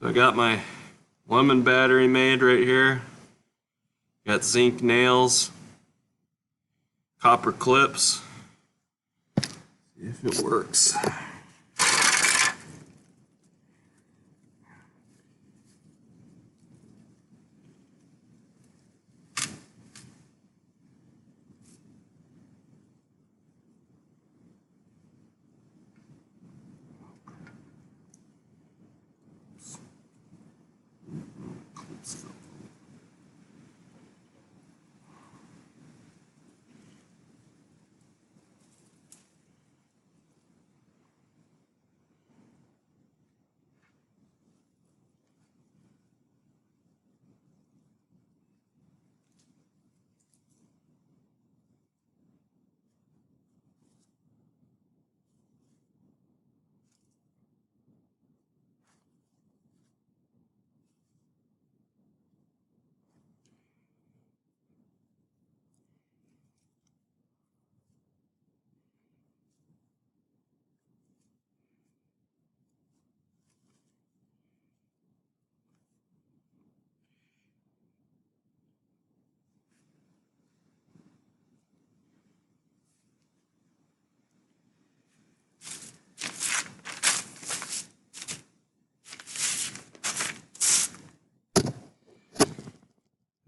So I got my lemon battery made right here. Got zinc nails, copper clips. See if it works.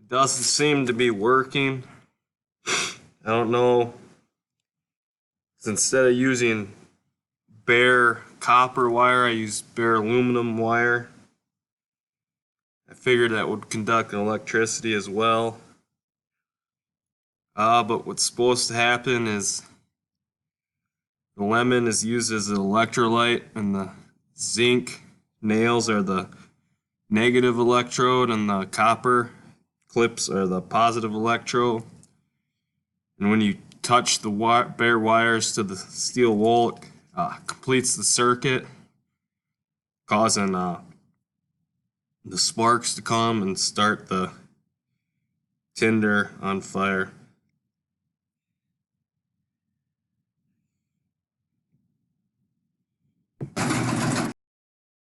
Doesn't seem to be working. I don't know. Instead of using bare copper wire, I use bare aluminum wire. I figured that would conduct electricity as well. But what's supposed to happen is the lemon is used as an electrolyte, and the zinc nails are the negative electrode, and the copper clips are the positive electrode. And when you touch the bare wires to the steel wool, it completes the circuit, causing the sparks to come and start the tinder on fire.